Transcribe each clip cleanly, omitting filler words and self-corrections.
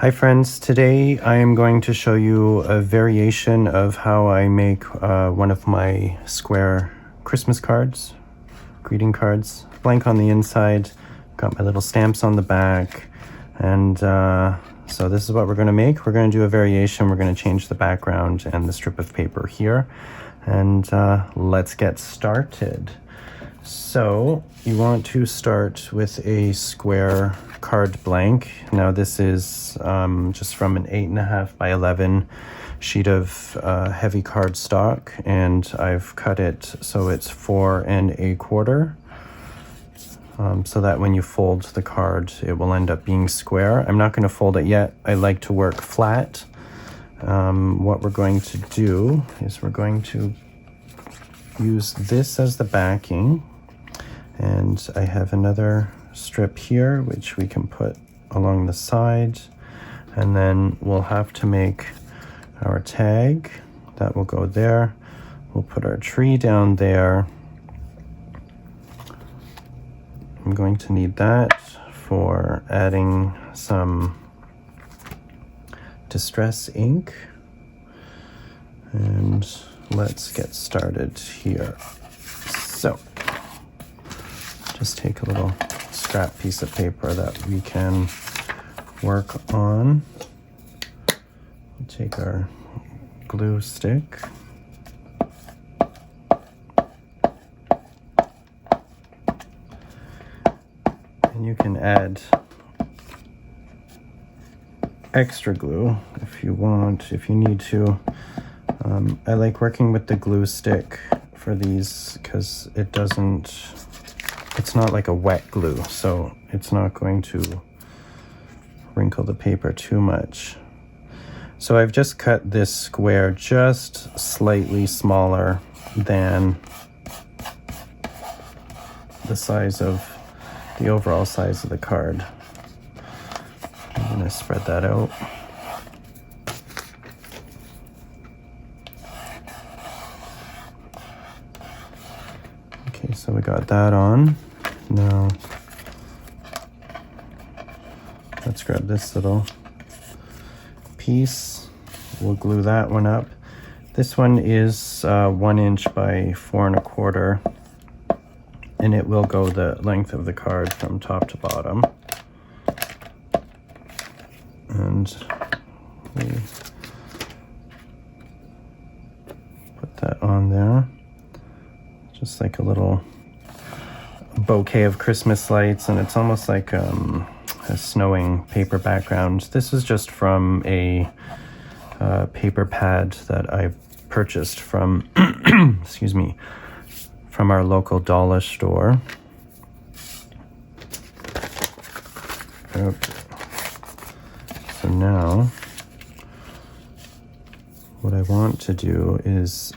Hi friends, today I am going to show you a variation of how I make one of my square Christmas cards, greeting cards, blank on the inside, got my little stamps on the back, and so this is what we're going to make. We're going to do a variation. We're going to change the background and the strip of paper here, and let's get started. So you want to start with a square card blank. Now this is just from an 8.5 by 11 sheet of heavy cardstock, and I've cut it so it's 4 1/4, so that when you fold the card it will end up being square. I'm not going to fold it yet. I like to work flat. What we're going to do is we're going to use this as the backing, and I have another strip here which we can put along the side, and then we'll have to make our tag that will go there. We'll put our tree down there. I'm going to need that for adding some distress ink, and let's get started here. So just take a little scrap piece of paper that we can work on. We'll take our glue stick. And you can add extra glue if you want, if you need to. I like working with the glue stick for these because it's not like a wet glue, so it's not going to wrinkle the paper too much. So I've just cut this square just slightly smaller than the size of the overall size of the card. I'm going to spread that out. Okay, so we got that on. Now let's grab this little piece. We'll glue that one up. This one is 1 inch by 4 1/4, and it will go the length of the card from top to bottom. And we put that on there, just like a little bouquet of Christmas lights, and it's almost like a snowing paper background. This is just from a paper pad that I purchased from excuse me, from our local dollar store. Okay. So now what I want to do is,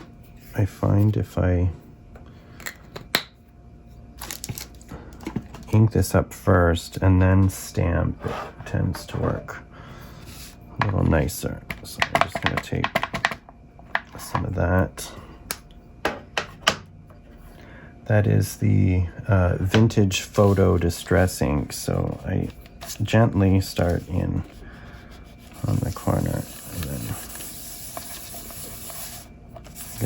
I find if I ink this up first and then stamp, it tends to work a little nicer. So I'm just going to take some of that. That is the vintage photo distress ink. So I gently start in on the corner and then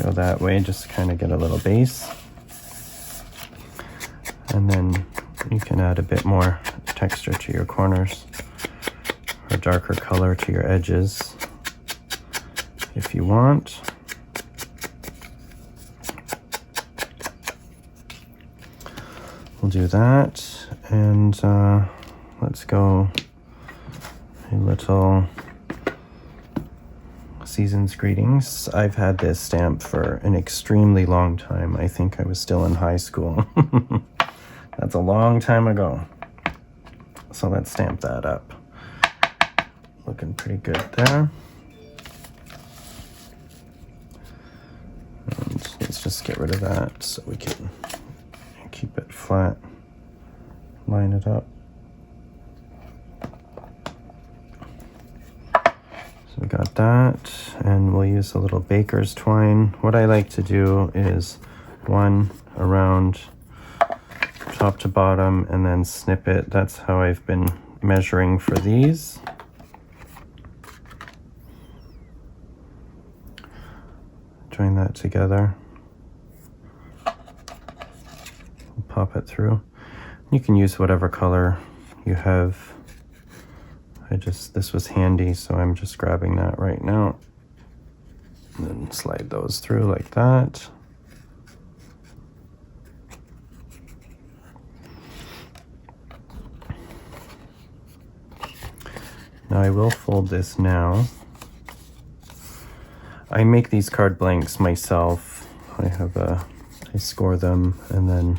go that way, just to kind of get a little base. And then you can add a bit more texture to your corners, or darker color to your edges if you want. We'll do that, and let's go a little season's greetings. I've had this stamp for an extremely long time. I think I was still in high school. That's a long time ago. So let's stamp that up. Looking pretty good there. And let's just get rid of that so we can keep it flat. Line it up. So we got that, and we'll use a little baker's twine. What I like to do is one around top to bottom and then snip it. That's how I've been measuring for these. join that together. Pop it through. You can use whatever color you have. This was handy, so I'm just grabbing that right now. And then slide those through like that. Now I will fold this now. I make these card blanks myself. I score them and then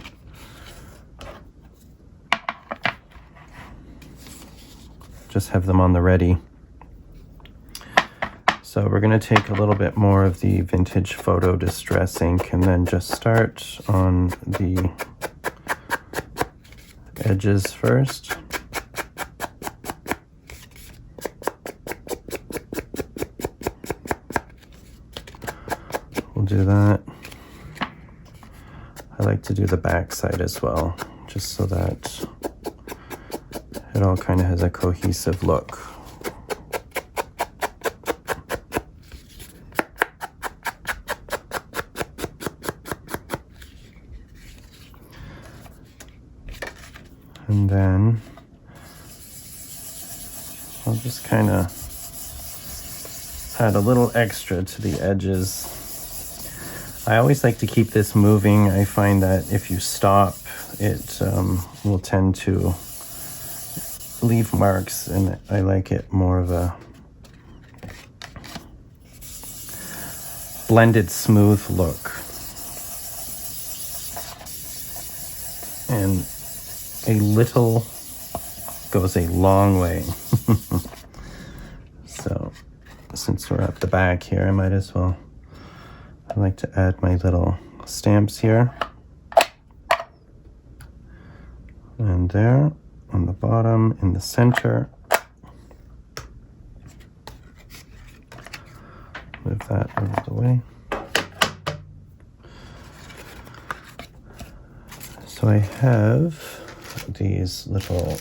just have them on the ready. So we're going to take a little bit more of the vintage photo distress ink and then just start on the edges first. We'll do that. I like to do the back side as well, just so that it all kind of has a cohesive look. And then I'll just kind of add a little extra to the edges. I always like to keep this moving. I find that if you stop, it will tend to leave marks, and I like it more of a blended, smooth look. And a little goes a long way. So since we're at the back here, I might as well, I like to add my little stamps here. And there, on the bottom, in the center. Move that out of the way. So I have these little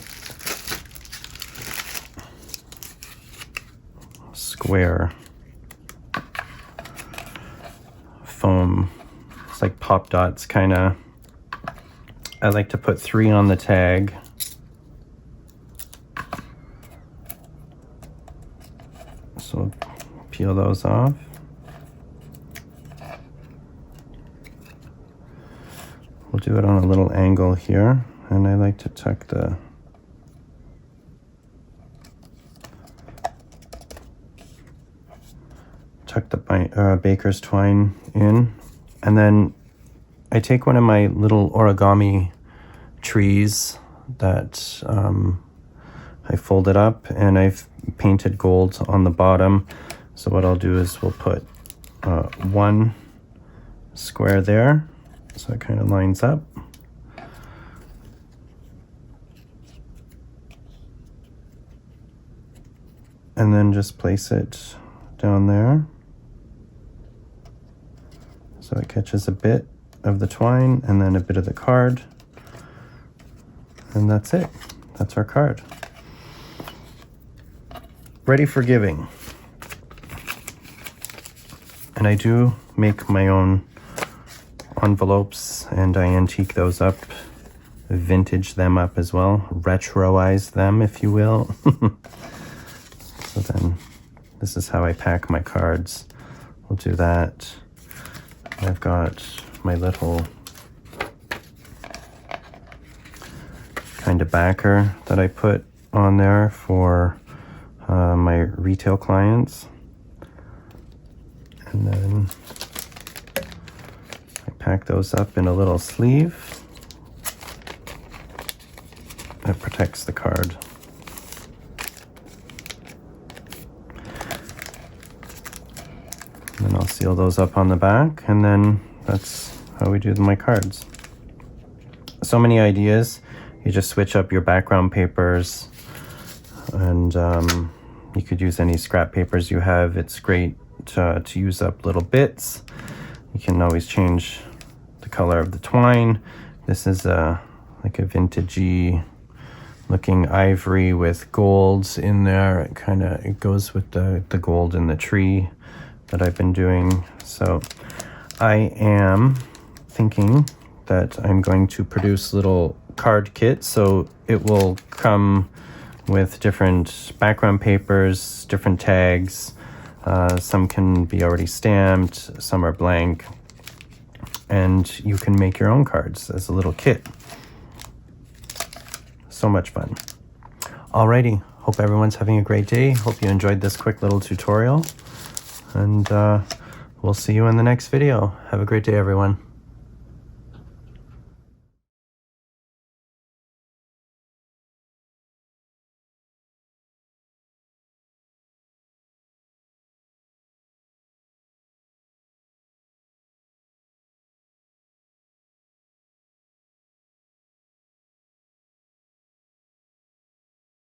square foam. It's like pop dots, kind of. I like to put 3 on the tag. So peel those off. We'll do it on a little angle here, and I like to tuck the baker's twine in, and then I take one of my little origami trees that I folded up, and I've painted gold on the bottom. So what I'll do is we'll put 1 square there, so it kind of lines up. And then just place it down there so it catches a bit of the twine and then a bit of the card. And that's it. That's our card. Ready for giving. And I do make my own envelopes, and I antique those up, vintage them up as well, retroize them, if you will. So then this is how I pack my cards. We'll do that. I've got my little kind of backer that I put on there for my retail clients. And then I pack those up in a little sleeve. It protects the card. And then I'll seal those up on the back, and then that's how we do my cards. So many ideas. You just switch up your background papers, and you could use any scrap papers you have. It's great to use up little bits. You can always change the color of the twine. This is like a vintagey looking ivory with golds in there. It goes with the gold in the tree. that I've been doing. So I am thinking that I'm going to produce little card kits, so it will come with different background papers, different tags. Some can be already stamped, some are blank, and you can make your own cards as a little kit. So much fun. Alrighty, hope everyone's having a great day. Hope you enjoyed this quick little tutorial, and we'll see you in the next video. Have a great day, everyone.